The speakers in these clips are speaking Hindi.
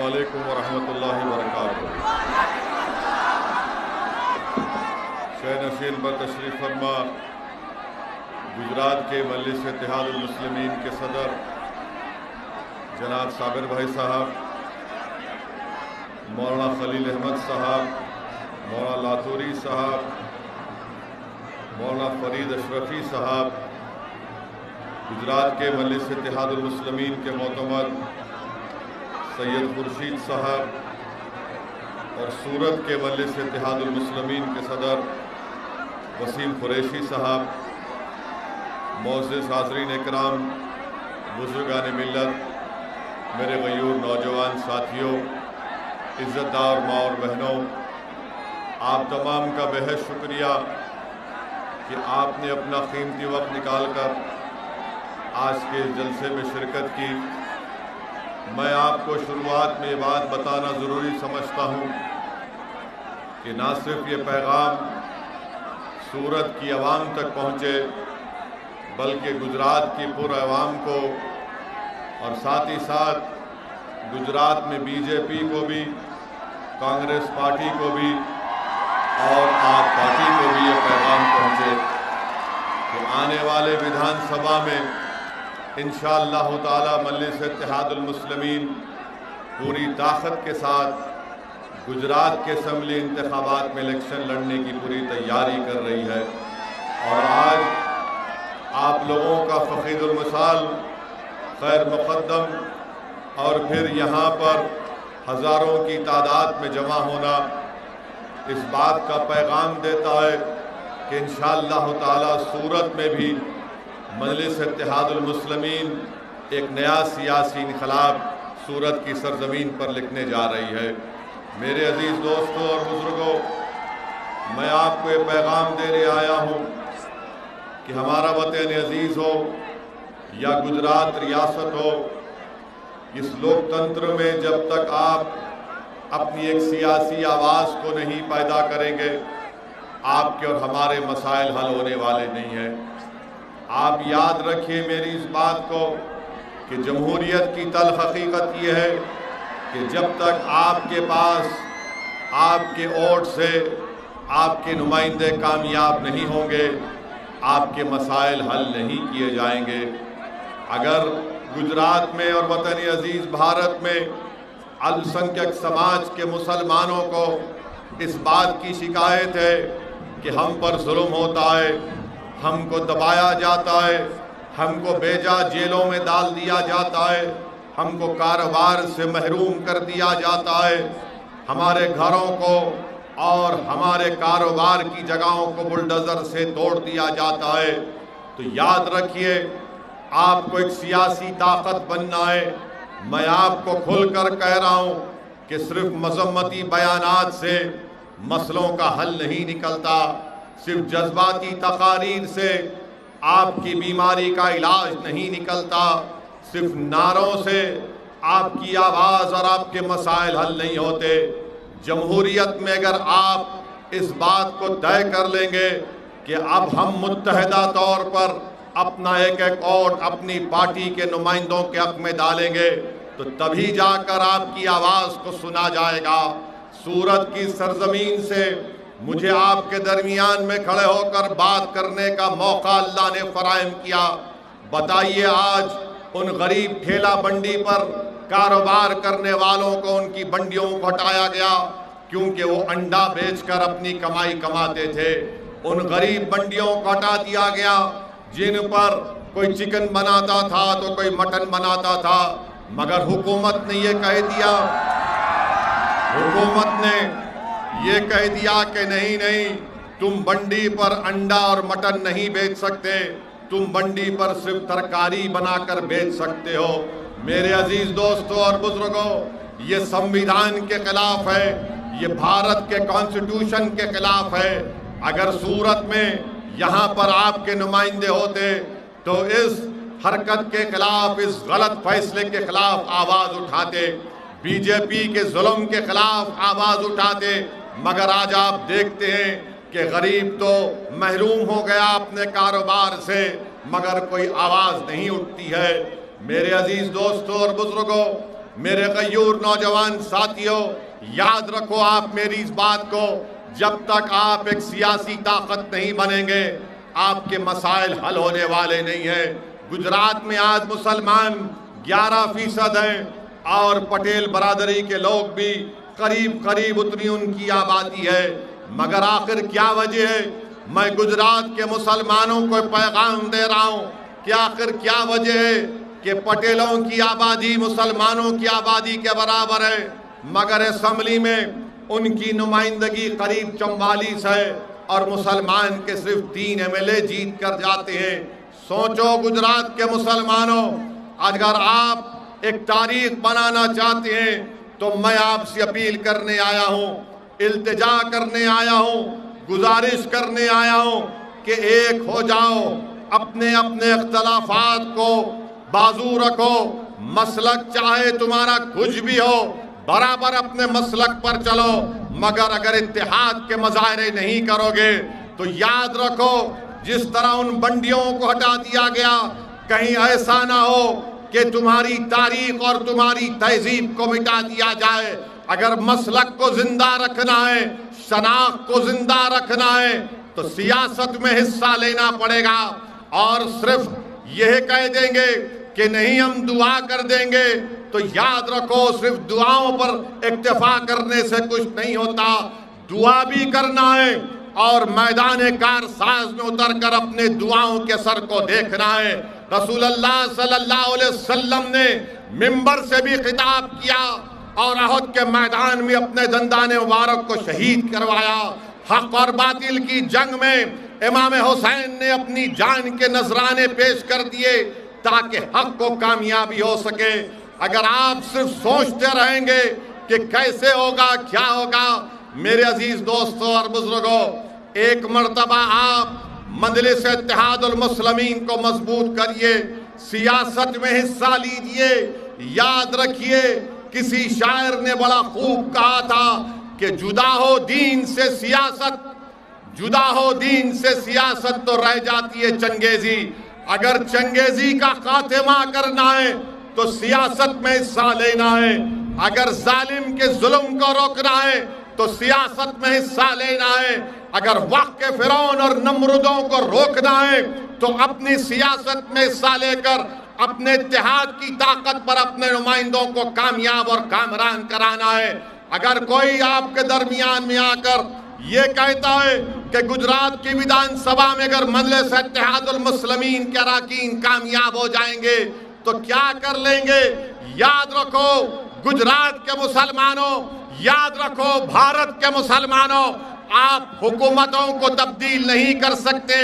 अस्सलामु अलैकुम वरहमतुल्लाहि वबरकातुहू। शह नशीन पर तशरीफ़ फरमा गुजरात के मजलिस इत्तेहादुल मुस्लिमीन के सदर जनाब साबिर भाई साहब, मौलाना खलील अहमद साहब, मौलाना लातूरी साहब, मौलाना फरीद अशरफी साहब, गुजरात के मजलिस इत्तेहादुल मुस्लिमीन के मोतमद सैयद खुर्शीद साहब और सूरत के मजलिस इत्तेहादुल मुस्लिमीन के सदर वसीम कुरैशी साहब, मोअज़्ज़िज़ हाज़रीन इकराम, बुज़ुर्गान मिल्लत, मेरे गयूर नौजवान साथियों, इज़्ज़तदार माँ और बहनों, आप तमाम का बेहद शुक्रिया कि आपने अपना कीमती वक्त निकाल कर आज के जलसे में शिरकत की। मैं आपको शुरुआत में ये बात बताना ज़रूरी समझता हूँ कि ना सिर्फ ये पैगाम सूरत की आवाम तक पहुँचे बल्कि गुजरात की पूरे आवाम को और साथ ही साथ गुजरात में बीजेपी को भी, कांग्रेस पार्टी को भी और आप पार्टी को भी ये पैगाम पहुँचे कि आने वाले विधानसभा में इंशाअल्लाह ताला मजलिस इत्तेहादुल मुस्लिमीन पूरी ताकत के साथ गुजरात के असम्बली इंतखाबात में इलेक्शन लड़ने की पूरी तैयारी कर रही है। और आज आप लोगों का फ़खीदुल मिसाल, खैर मुक़द्दम और फिर यहाँ पर हज़ारों की तादाद में जमा होना इस बात का पैगाम देता है कि इंशाअल्लाह ताला सूरत में भी मजलिस इत्तेहादुल मुस्लिमीन एक नया सियासी इनकलाब सूरत की सरजमीन पर लिखने जा रही है। मेरे अजीज़ दोस्तों और बुज़ुर्गों, मैं आपको ये पैगाम देने आया हूँ कि हमारा वतन अजीज़ हो या गुजरात रियासत हो, इस लोकतंत्र में जब तक आप अपनी एक सियासी आवाज़ को नहीं पैदा करेंगे, आपके और हमारे मसाइल हल होने वाले नहीं हैं। आप याद रखिए मेरी इस बात को कि जमहूरियत की तल्ख़ हकीकत ये है कि जब तक आपके पास आपके वोट से आपके नुमाइंदे कामयाब नहीं होंगे, आपके मसाइल हल नहीं किए जाएंगे। अगर गुजरात में और वतन अजीज़ भारत में अल्पसंख्यक समाज के मुसलमानों को इस बात की शिकायत है कि हम पर जुल्म होता है, हमको दबाया जाता है, हमको बेजा जेलों में डाल दिया जाता है, हमको कारोबार से महरूम कर दिया जाता है, हमारे घरों को और हमारे कारोबार की जगहों को बुलडोज़र से तोड़ दिया जाता है, तो याद रखिए आपको एक सियासी ताकत बनना है। मैं आपको खुलकर कह रहा हूँ कि सिर्फ मज़म्मती बयानात से मसलों का हल नहीं निकलता, सिर्फ जज्बाती तकारीर से आपकी बीमारी का इलाज नहीं निकलता, सिर्फ नारों से आपकी आवाज़ और आपके मसाइल हल नहीं होते। जमहूरियत में अगर आप इस बात को तय कर लेंगे कि अब हम मुत्तहदा तौर पर अपना एक एक वोट अपनी पार्टी के नुमाइंदों के हक में डालेंगे, तो तभी जाकर आपकी आवाज़ को सुना जाएगा। सूरत की सरजमीन से मुझे आपके दरमियान में खड़े होकर बात करने का मौका अल्लाह ने फराहम किया। बताइए, आज उन गरीब ठेला बंडी पर कारोबार करने वालों को उनकी बंडियों को हटाया गया क्योंकि वो अंडा बेचकर अपनी कमाई कमाते थे। उन गरीब बंडियों को हटा दिया गया जिन पर कोई चिकन बनाता था तो कोई मटन बनाता था, मगर हुकूमत ने ये कह दिया, हुकूमत ने ये कह दिया कि नहीं नहीं, तुम बंडी पर अंडा और मटन नहीं बेच सकते, तुम बंडी पर सिर्फ तरकारी बनाकर बेच सकते हो। मेरे अजीज दोस्तों और बुजुर्गों, ये संविधान के खिलाफ है, ये भारत के कॉन्स्टिट्यूशन के खिलाफ है। अगर सूरत में यहाँ पर आपके नुमाइंदे होते तो इस हरकत के खिलाफ, इस गलत फैसले के खिलाफ आवाज उठाते, बीजेपी के जुल्म के खिलाफ आवाज उठाते। मगर आज आप देखते हैं कि गरीब तो महरूम हो गया अपने कारोबार से, मगर कोई आवाज नहीं उठती है। मेरे अजीज दोस्तों और बुजुर्गों, मेरे गयूर नौजवान साथियों, याद रखो आप मेरी इस बात को, जब तक आप एक सियासी ताकत नहीं बनेंगे आपके मसाइल हल होने वाले नहीं है। गुजरात में आज मुसलमान 11% हैं और पटेल बरादरी के लोग भी करीब करीब उतनी उनकी आबादी है। मगर आखिर क्या वजह है? मैं गुजरात के मुसलमानों को पैगाम दे रहा हूं कि आखिर क्या वजह है कि पटेलों की आबादी मुसलमानों की आबादी के बराबर है, मगर असेंबली में उनकी नुमाइंदगी करीब 44 है और मुसलमान के सिर्फ 3 MLA जीत कर जाते हैं। सोचो गुजरात के मुसलमानों, अगर आप एक तारीख बनाना चाहते हैं तो मैं आपसे अपील करने आया हूं, इल्तिजा करने आया हूं, गुजारिश करने आया हूं कि एक हो जाओ, अपने अपने इख्तलाफात को बाजू रखो, मसलक चाहे तुम्हारा कुछ भी हो बराबर अपने मसलक पर चलो, मगर अगर इत्तेहाद के मज़ाहरे नहीं करोगे तो याद रखो जिस तरह उन बंडियों को हटा दिया गया, कहीं ऐसा ना हो कि तुम्हारी तारीख और तुम्हारी तहजीब को मिटा दिया जाए। अगर मसलक को जिंदा रखना है, शनाख्त को जिंदा रखना है तो सियासत में हिस्सा लेना पड़ेगा। और सिर्फ यह कह देंगे कि नहीं हम दुआ कर देंगे तो याद रखो सिर्फ दुआओं पर इक्तफा करने से कुछ नहीं होता, दुआ भी करना है और मैदान कारसाज में उतर कर अपने दुआओं के असर को देखना है। रसूलुल्लाह सल्लल्लाहु अलैहि वसल्लम ने मिंबर से भी खिताब किया और अहद के मैदान में अपने दंदाने मुबारक को शहीद करवाया। हक और बातिल की जंग में इमाम हुसैन ने अपनी जान के नजराने पेश कर दिए ताकि हक को कामयाबी हो सके। अगर आप सिर्फ सोचते रहेंगे कि कैसे होगा क्या होगा, मेरे अजीज दोस्तों और बुजुर्गों, एक मर्तबा आप मजलिस इत्तेहादुल मुस्लिमीन को मजबूत करिए, सियासत में हिस्सा लीजिए। याद रखिए किसी शायर ने बड़ा खूब कहा था कि जुदा हो दीन से सियासत, जुदा हो दीन से सियासत तो रह जाती है चंगेजी। अगर चंगेजी का खात्मा करना है तो सियासत में हिस्सा लेना है, अगर जालिम के जुल्म को रोकना है तो सियासत में हिस्सा लेना है, अगर वक्त के फिरौन और नमरूदों को रोकना है तो अपनी सियासत में हिस्सा लेकर अपने इत्तेहाद की ताकत पर अपने नुमाइंदों को कामयाब और कामरान कराना है। अगर कोई आपके दरमियान में आकर ये कहता है कि गुजरात की विधानसभा में अगर मजलिस इत्तेहादुल मुस्लिमीन के अरकान कामयाब हो जाएंगे तो क्या कर लेंगे? याद रखो गुजरात के मुसलमानों, याद रखो भारत के मुसलमानों, आप हुकूमतों को तब्दील नहीं कर सकते,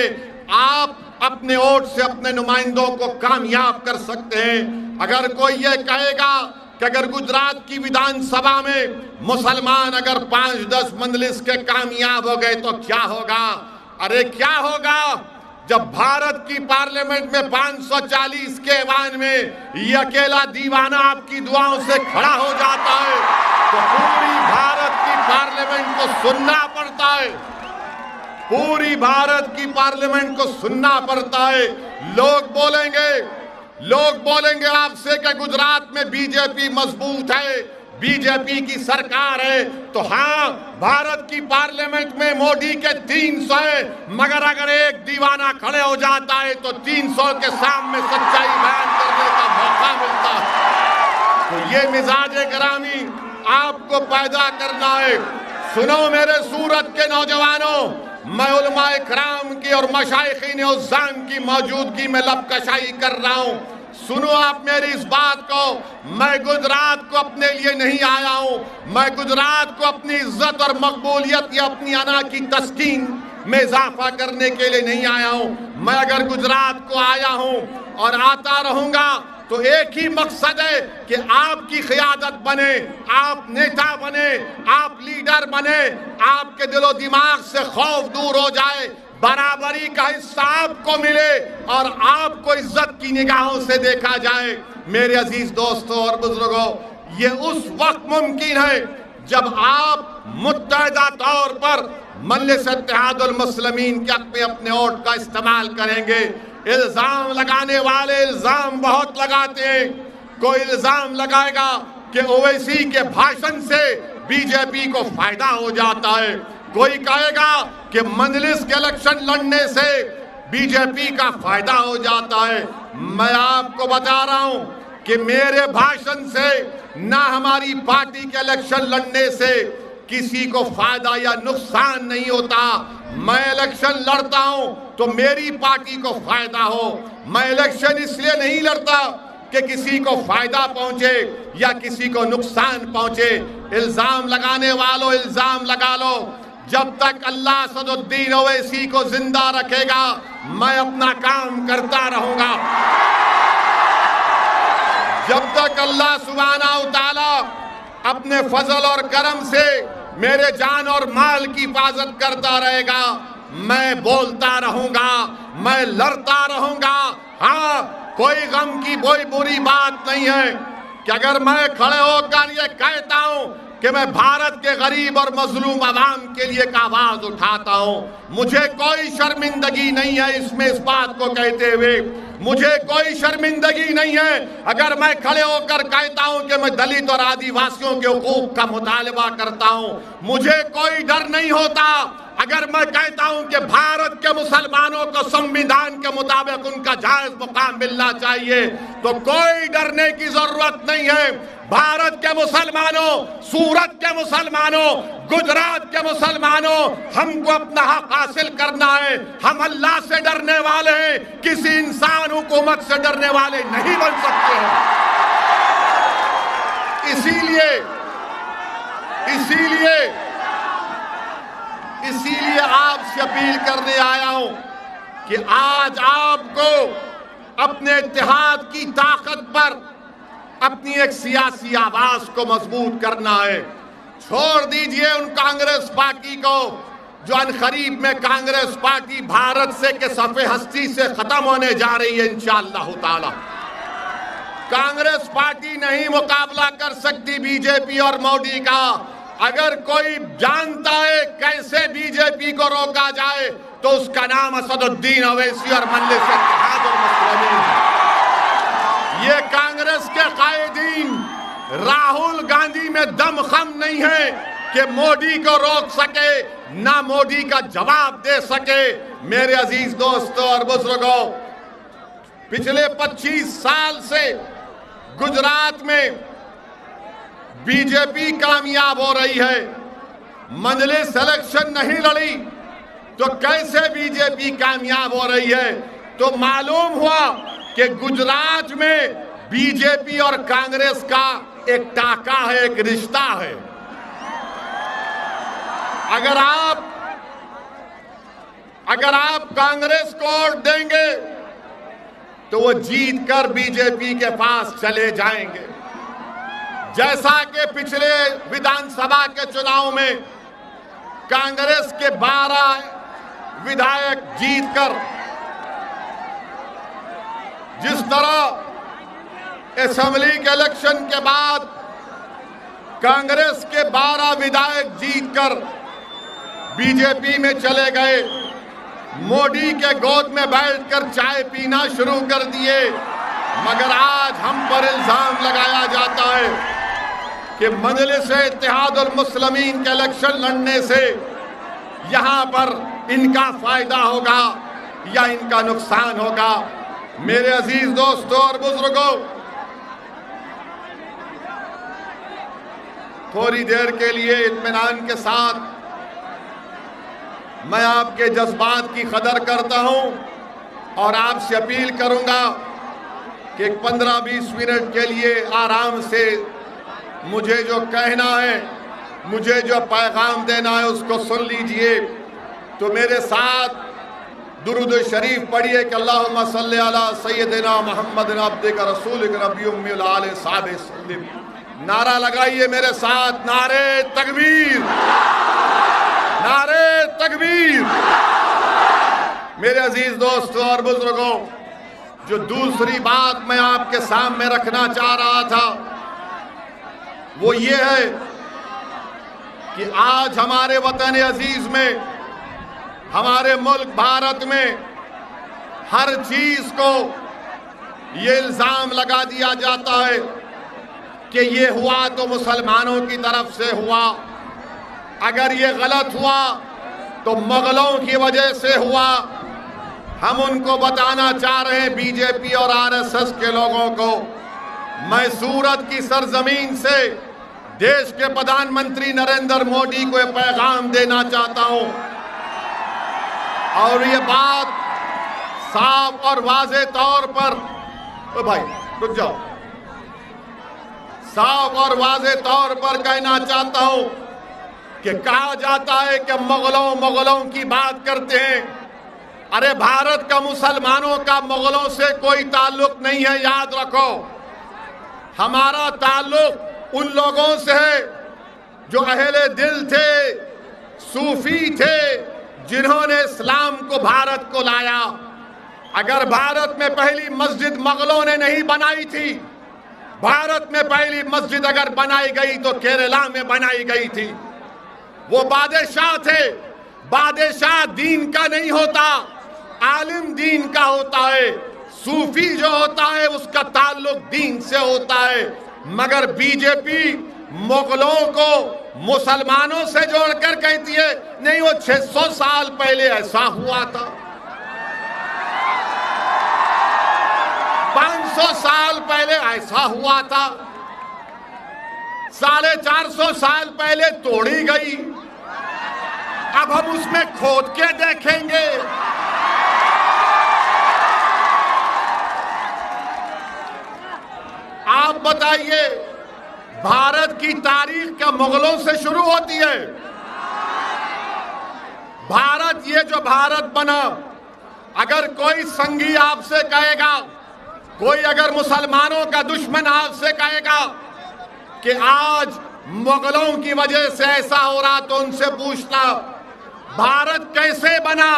आप अपने वोट से अपने नुमाइंदों को कामयाब कर सकते हैं। अगर कोई ये कहेगा कि अगर गुजरात की विधानसभा में मुसलमान अगर 5-10 मजलिस के कामयाब हो गए तो क्या होगा? अरे क्या होगा जब भारत की पार्लियामेंट में 540 के ऐवान में ये अकेला दीवाना आपकी दुआओं से खड़ा हो जाता है तो पूरी भारत की पार्लियामेंट को सुनना पड़ता है, पूरी भारत की पार्लियामेंट को सुनना पड़ता है। लोग बोलेंगे आपसे कि गुजरात में बीजेपी मजबूत है, बीजेपी की सरकार है, तो हाँ भारत की पार्लियामेंट में मोदी के 300 है, मगर अगर एक दीवाना खड़े हो जाता है तो 300 के सामने सच्चाई बयान करने का मौका मिलता है। तो ये मिजाज गिरामी आपको पैदा करना है। सुनो मेरे सूरत के नौजवानों, मैं उलमाए किराम की और मशाइखीन उज़्ज़ाम की मौजूदगी में लबकशाई कर रहा हूँ। सुनो आप मेरी इस बात को, मैं गुजरात को अपने लिए नहीं आया हूँ, मैं गुजरात को अपनी इज्जत और मकबूलियत या अपनी अना की तस्कीन में इजाफा करने के लिए नहीं आया हूँ। मैं अगर गुजरात को आया हूँ और आता रहूंगा तो एक ही मकसद है कि आपकी क़ियादत बने, आप नेता बने, आप लीडर बने, आपके दिलो दिमाग से खौफ दूर हो जाए, बराबरी का हिस्सा आपको मिले और आपको इज्जत की निगाहों से देखा जाए। मेरे अजीज दोस्तों और बुजुर्गों, ये उस वक्त मुमकिन है जब आप मुत्तहिदा तौर पर मजलिस इत्तेहादुल मुस्लिमीन के हक़ में अपने वोट का इस्तेमाल करेंगे। इल्जाम लगाने वाले इल्जाम बहुत लगाते हैं। कोई इल्जाम लगाएगा कि ओवैसी के भाषण से बीजेपी को फायदा हो जाता है। कोई कहेगा कि मजलिस के इलेक्शन लड़ने से बीजेपी का फायदा हो जाता है। मैं आपको बता रहा हूं कि मेरे भाषण से ना हमारी पार्टी के इलेक्शन लड़ने से किसी को फायदा या नुकसान नहीं होता। मैं इलेक्शन लड़ता हूं तो मेरी पार्टी को फायदा हो। मैं इलेक्शन इसलिए नहीं लड़ता कि किसी को फायदा पहुंचे या किसी को नुकसान पहुंचे। इल्जाम लगाने वालों इल्जाम लगा लो। जब तक अल्लाह असदुद्दीन ओवैसी को जिंदा रखेगा मैं अपना काम करता रहूंगा। जब तक अल्लाह सुब्हानहू तआला अपने फजल और करम से मेरे जान और माल की हिफाजत करता रहेगा मैं बोलता रहूंगा, मैं लड़ता रहूंगा। हाँ, कोई गम की कोई बुरी बात नहीं है कि अगर मैं खड़े होकर ये कहता हूं कि मैं भारत के गरीब और मजलूम आवाम के लिए एक आवाज उठाता हूं। मुझे कोई शर्मिंदगी नहीं है इसमें, इस बात को कहते हुए मुझे कोई शर्मिंदगी नहीं है अगर मैं खड़े होकर कहता हूं कि मैं दलित और आदिवासियों के हुकूक का मुतालबा करता हूं। मुझे कोई डर नहीं होता अगर मैं कहता हूं कि भारत के मुसलमानों को संविधान के मुताबिक उनका जायज मुकाम मिलना चाहिए, तो कोई डरने की जरूरत नहीं है। भारत के मुसलमानों, सूरत के मुसलमानों, गुजरात के मुसलमानों, हमको अपना हक हासिल करना है। हम अल्लाह से डरने वाले हैं, किसी इंसान हुकूमत से डरने वाले नहीं बन सकते हैं। इसीलिए आपसे अपील करने आया हूं कि आज आपको अपने इत्तेहाद की ताकत पर अपनी एक सियासी आवाज को मजबूत करना है। छोड़ दीजिए उन कांग्रेस पार्टी को जो अनकरीब में कांग्रेस पार्टी भारत से के सफ़े हस्ती से खत्म होने जा रही है इंशाअल्लाह ताला। कांग्रेस पार्टी नहीं मुकाबला कर सकती बीजेपी और मोदी का। अगर कोई जानता है कैसे बीजेपी को रोका जाए तो उसका नाम असदुद्दीन ओवैसी और मजलिस इत्तेहाद और मुस्लिमीन है। ये कांग्रेस के कायदीन राहुल गांधी में दमखम नहीं है कि मोदी को रोक सके, ना मोदी का जवाब दे सके। मेरे अजीज दोस्तों और बुजुर्गों, पिछले 25 साल से गुजरात में बीजेपी कामयाब हो रही है। मजलिस इलेक्शन नहीं लड़ी तो कैसे बीजेपी कामयाब हो रही है? तो मालूम हुआ कि गुजरात में बीजेपी और कांग्रेस का एक टाका है, एक रिश्ता है। अगर आप कांग्रेस को वोट देंगे तो वो जीत कर बीजेपी के पास चले जाएंगे। जैसा कि पिछले विधानसभा के चुनाव में कांग्रेस के 12 विधायक जीतकर जिस तरह असेंबली के इलेक्शन के बाद कांग्रेस के 12 विधायक जीतकर बीजेपी में चले गए, मोदी के गोद में बैठकर चाय पीना शुरू कर दिए, मगर आज हम पर इल्जाम लगाया जाता है कि मजलिस इत्तेहाद और मुस्लिमीन के इलेक्शन लड़ने से यहां पर इनका फायदा होगा या इनका नुकसान होगा। मेरे अजीज दोस्तों और बुजुर्गों, थोड़ी देर के लिए इत्मीनान के साथ मैं आपके जज्बात की कदर करता हूं और आपसे अपील करूंगा कि 15-20 मिनट के लिए आराम से मुझे जो कहना है, मुझे जो पैगाम देना है उसको सुन लीजिए। तो मेरे साथ दुरूद शरीफ पढ़िए कि अल्लाहुम्मा सल्ली अला सय्यदिना मुहम्मद अब्दिका रसूलिका नबी उम्मी व आले साहबे सल्लिम। नारा लगाइए मेरे साथ, नारे तकबीर, नारे तकबीर। मेरे अजीज दोस्तों और बुजुर्गों, जो दूसरी बात मैं आपके सामने रखना चाह रहा था वो ये है कि आज हमारे वतन अजीज में, हमारे मुल्क भारत में हर चीज को ये इल्जाम लगा दिया जाता है कि ये हुआ तो मुसलमानों की तरफ से हुआ, अगर ये गलत हुआ तो मुगलों की वजह से हुआ। हम उनको बताना चाह रहे हैं, बीजेपी और आरएसएस के लोगों को, मैं सूरत की सरजमीन से देश के प्रधानमंत्री नरेंद्र मोदी को यह पैगाम देना चाहता हूं और ये बात साफ और वाज़े तौर पर, ओ भाई रुक जाओ, साफ और वाज़े तौर पर कहना चाहता हूं कि कहा जाता है कि मुगलों की बात करते हैं। अरे भारत का मुसलमानों का मुगलों से कोई ताल्लुक नहीं है, याद रखो। हमारा ताल्लुक उन लोगों से है जो अहले दिल थे, सूफी थे, जिन्होंने इस्लाम को भारत को लाया। अगर भारत में पहली मस्जिद मुगलों ने नहीं बनाई थी, भारत में पहली मस्जिद अगर बनाई गई तो केरला में बनाई गई थी। वो बादशाह थे, बादशाह दीन का नहीं होता, आलिम दीन का होता है। सूफी जो होता है उसका ताल्लुक दीन से होता है। मगर बीजेपी मुगलों को मुसलमानों से जोड़कर कहती है नहीं, वो 600 साल पहले ऐसा हुआ था, 500 साल पहले ऐसा हुआ था, 450 साल पहले तोड़ी गई, अब हम उसमें खोद के देखेंगे। आप बताइए, भारत की तारीख क्या मुगलों से शुरू होती है? भारत, ये जो भारत बना, अगर कोई संगी आपसे कहेगा, कोई अगर मुसलमानों का दुश्मन आपसे कहेगा कि आज मुगलों की वजह से ऐसा हो रहा, तो उनसे पूछना भारत कैसे बना।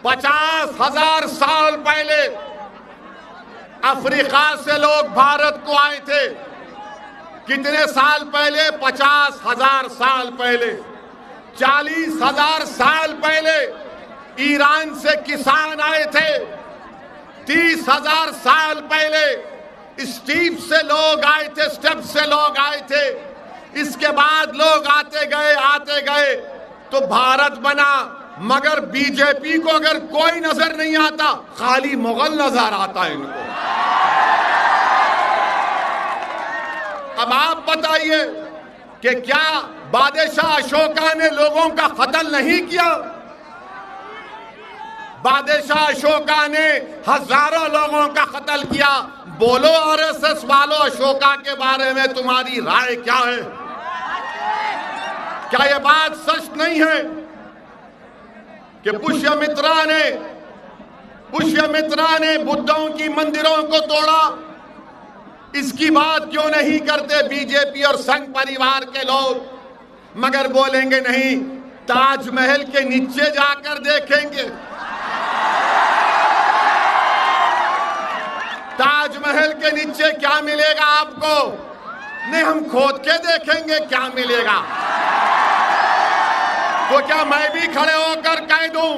50,000 साल पहले अफ्रीका से लोग भारत को आए थे। कितने साल पहले? 50,000 साल पहले। 40,000 साल पहले ईरान से किसान आए थे। 30,000 साल पहले स्टीप से लोग आए थे, स्टेप से लोग आए थे। इसके बाद लोग आते गए तो भारत बना। मगर बीजेपी को अगर कोई नजर नहीं आता, खाली मुगल नजर आता है इनको। अब आप बताइए कि क्या बादशाह अशोका ने लोगों का कत्ल नहीं किया? बादशाह अशोका ने हजारों लोगों का कत्ल किया। बोलो आरएसएस वालों, अशोका के बारे में तुम्हारी राय क्या है? क्या यह बात सच नहीं है कि पुष्यमित्रा ने बुद्धों की मंदिरों को तोड़ा? इसकी बात क्यों नहीं करते बीजेपी और संघ परिवार के लोग? मगर बोलेंगे नहीं, ताजमहल के नीचे जाकर देखेंगे, ताजमहल के नीचे क्या मिलेगा आपको? नहीं, हम खोद के देखेंगे क्या मिलेगा। तो क्या मैं भी खड़े होकर कह दूं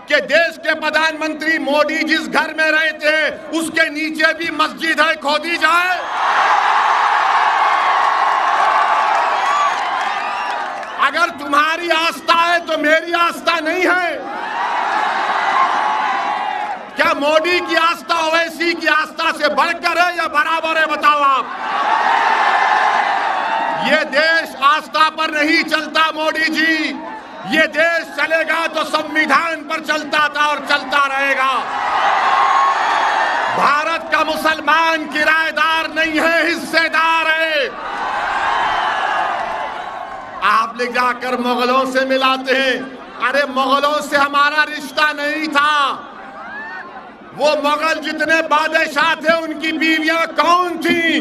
कि देश के प्रधानमंत्री मोदी जिस घर में रहते हैं उसके नीचे भी मस्जिद है, खोदी जाए? अगर तुम्हारी आस्था है तो मेरी आस्था नहीं है। क्या मोदी की आस्था ओवैसी की आस्था से बढ़कर है या बराबर है? बताओ आप। ये देश आस्था पर नहीं चलता मोदी जी, ये देश चलेगा तो संविधान पर चलता था और चलता रहेगा। भारत का मुसलमान किराएदार नहीं है, हिस्सेदार है। आप ले जाकर मुगलों से मिलाते हैं। अरे मुगलों से हमारा रिश्ता नहीं था। वो मुगल जितने बादशाह थे उनकी बीवियां कौन थी?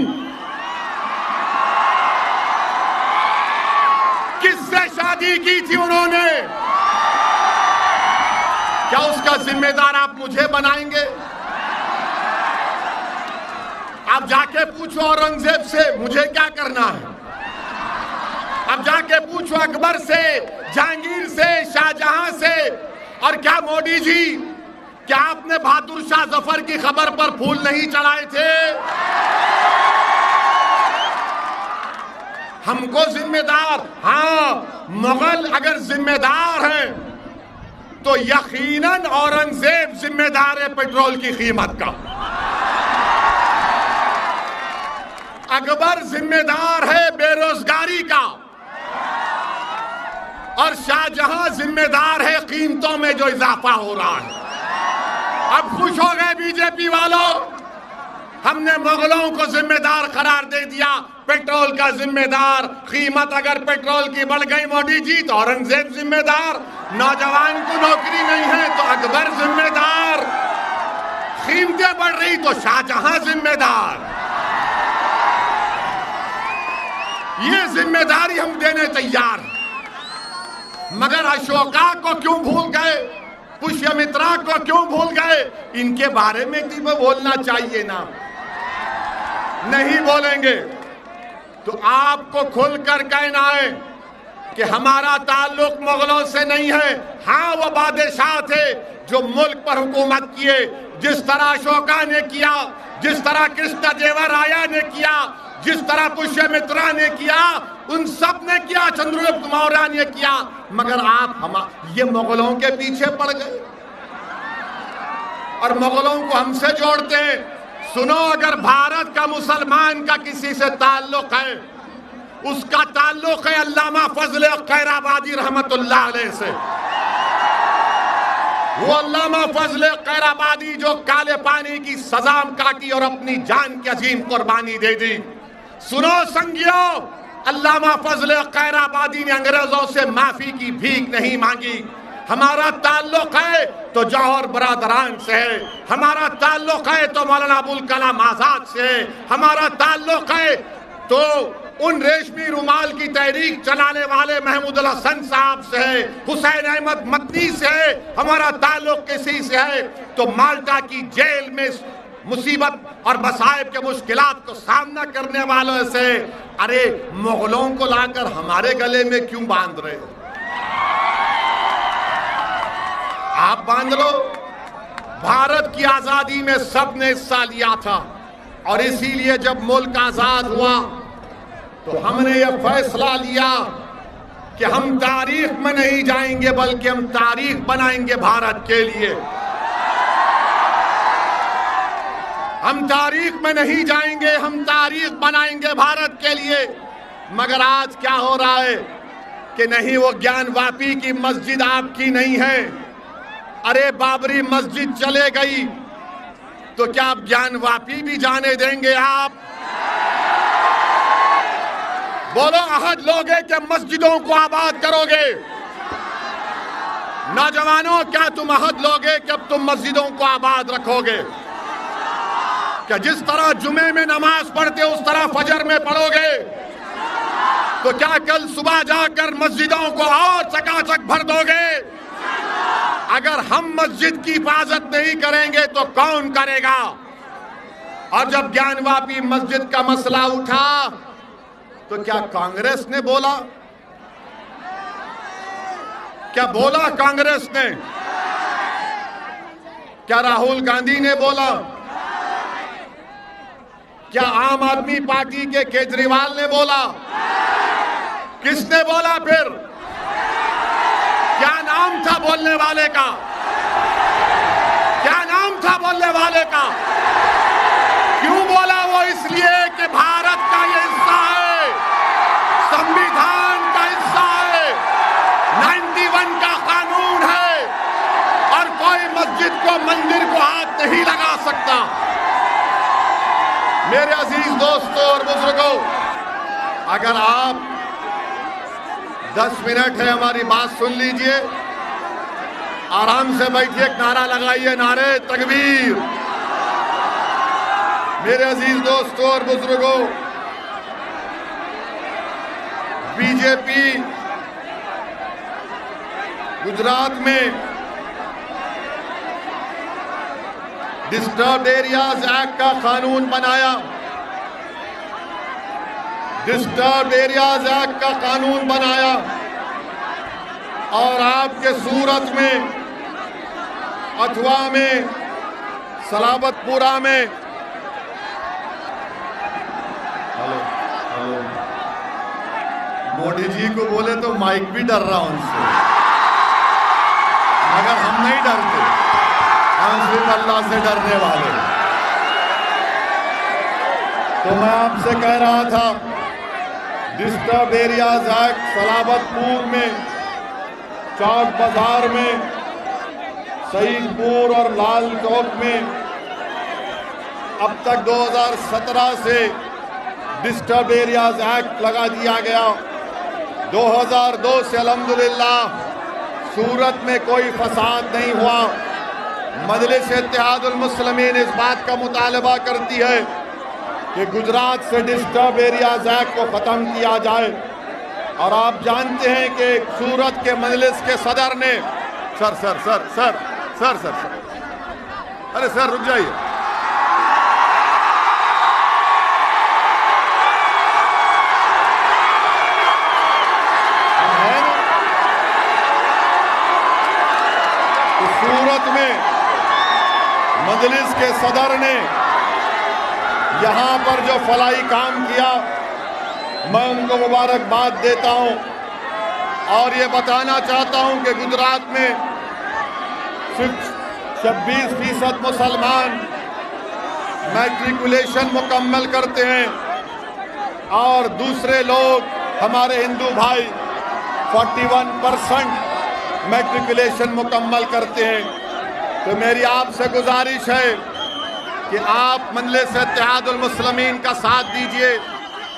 किससे शादी की थी उन्होंने? क्या उसका जिम्मेदार आप मुझे बनाएंगे? आप जाके पूछो औरंगजेब से मुझे क्या करना है। अब जाके पूछो अकबर से, जहांगीर से, शाहजहां से। और क्या मोदी जी, क्या आपने बहादुर शाह जफर की खबर पर फूल नहीं चढ़ाए थे? हमको जिम्मेदार, हाँ मुगल अगर जिम्मेदार हैं तो यकीनन औरंगजेब जिम्मेदार है पेट्रोल की कीमत का। अकबर जिम्मेदार है बेरोजगारी का और शाहजहां जिम्मेदार है कीमतों में जो इजाफा हो रहा है। अब खुश हो गए बीजेपी वालों, हमने मुगलों को जिम्मेदार करार दे दिया, पेट्रोल का जिम्मेदार। कीमत अगर पेट्रोल की बढ़ गई मोदी जी तो औरंगजेब जिम्मेदार, नौजवान को नौकरी नहीं है तो अकबर जिम्मेदार, कीमतें बढ़ रही तो शाहजहां जिम्मेदार। ये जिम्मेदारी हम देने तैयार हैं। मगर अशोका को क्यों भूल गए, पुष्यमित्रा को क्यों भूल गए? इनके बारे में भी बोलना चाहिए ना, नहीं बोलेंगे तो आपको खुलकर कहना है कि हमारा ताल्लुक मुगलों से नहीं है। हाँ वो बादशाह थे जो मुल्क पर हुकूमत किए, जिस तरह अशोका ने किया, जिस तरह कृष्णदेवराया ने किया, जिस तरह पुष्यमित्रा ने किया, उन सब ने किया, चंद्रगुप्त मौर्य ने किया। मगर आप ये मुगलों के पीछे पड़ गए और मुगलों को हमसे जोड़ते हैं। सुनो, अगर भारत का मुसलमान का किसी से ताल्लुक है, उसका ताल्लुक है अल्लामा फजल खैराबादी रहमतुल्लाह अलैह से। वो अल्लामा फजल खैराबादी जो काले पानी की सजा काटी और अपनी जान की अजीम कुर्बानी दे दी। सुनो संगियो, अल्लामा फजल खैराबादी ने अंग्रेजों से माफी की भीख नहीं मांगी। हमारा ताल्लुक है तो जौहर बरादरान से है, हमारा ताल्लुक है तो मौलाना अबुल कलाम आजाद से है, हमारा ताल्लुक है तो उन रेशमी रुमाल की तहरीक चलाने वाले महमूद अल हसन साहब से है, हुसैन अहमद मदनी से है, हमारा ताल्लुक किसी से है तो माल्टा की जेल में मुसीबत और मसाइब के मुश्किलात को सामना करने वालों से। अरे मुगलों को लाकर हमारे गले में क्यों बांध रहे हो? आप बांध लो। भारत की आजादी में सबने हिस्सा लिया था और इसीलिए जब मुल्क आजाद हुआ तो हमने यह फैसला लिया कि हम तारीख में नहीं जाएंगे बल्कि हम तारीख बनाएंगे भारत के लिए। हम तारीख में नहीं जाएंगे, हम तारीख बनाएंगे भारत के लिए। मगर आज क्या हो रहा है कि नहीं, वो ज्ञानवापी की मस्जिद आपकी नहीं है। अरे बाबरी मस्जिद चले गई तो क्या आप ज्ञानवापी भी जाने देंगे? आप बोलो, अहद लोगे कि मस्जिदों को आबाद करोगे? नौजवानों, क्या तुम अहद लोगे कि अब तुम मस्जिदों को आबाद रखोगे? क्या जिस तरह जुमे में नमाज पढ़ते उस तरह फजर में पढ़ोगे? तो क्या कल सुबह जाकर मस्जिदों को और चकाचक भर दोगे? अगर हम मस्जिद की हिफाजत नहीं करेंगे तो कौन करेगा? और जब ज्ञानवापी मस्जिद का मसला उठा तो क्या कांग्रेस ने बोला? क्या बोला कांग्रेस ने? क्या राहुल गांधी ने बोला? क्या आम आदमी पार्टी के केजरीवाल ने बोला? किसने बोला फिर? क्या नाम था बोलने वाले का? क्या नाम था बोलने वाले का? क्यों बोला वो? इसलिए कि भारत का ये हिस्सा है, संविधान का हिस्सा है, 91 का कानून है और कोई मस्जिद को, मंदिर को हाथ नहीं लगा सकता। मेरे अजीज दोस्तों और बुजुर्गों, अगर आप 10 मिनट है हमारी बात सुन लीजिए, आराम से बैठिए, नारा लगाइए, नारे तकबीर। मेरे अजीज दोस्तों और बुजुर्गों, बीजेपी गुजरात में डिस्टर्ब्ड एरियाज एक्ट का कानून बनाया, डिस्टर्ब्ड एरियाज एक्ट का कानून बनाया और आपके सूरत में, अथवा में, सलाबतपुरा में, मोदी जी को बोले तो माइक भी डर रहा उनसे, मगर हम नहीं डरते, हम सिर्फ अल्लाह से डरने वाले। तो मैं आपसे कह रहा था, डिस्टर्ब एरियाज एक्ट सलाबतपुर में, चौक बाजार में, शहीदपुर और लाल चौक में अब तक 2017 से डिस्टर्ब एरियाज एक्ट लगा दिया गया। 2002 से अल्हम्दुलिल्लाह सूरत में कोई फसाद नहीं हुआ। मजलिस इत्तेहादुल मुस्लिमीन इस बात का मुतालबा करती है कि गुजरात से डिस्टर्ब एरियाज एक्ट को ख़त्म किया जाए। और आप जानते हैं कि सूरत के मजलिस के सदर ने sir sir sir sir sir sir sir अरे सर रुक जाइए। सूरत में मजलिस के सदर ने यहाँ पर जो फलाई काम किया, मैं उनको मुबारकबाद देता हूँ। और ये बताना चाहता हूँ कि गुजरात में सिर्फ 26% मुसलमान मैट्रिकुलेशन मुकम्मल करते हैं और दूसरे लोग हमारे हिंदू भाई 41% मैट्रिकुलेशन मुकम्मल करते हैं। तो मेरी आपसे गुजारिश है कि आप मजलिस इत्तेहादुल मुस्लिमीन का साथ दीजिए।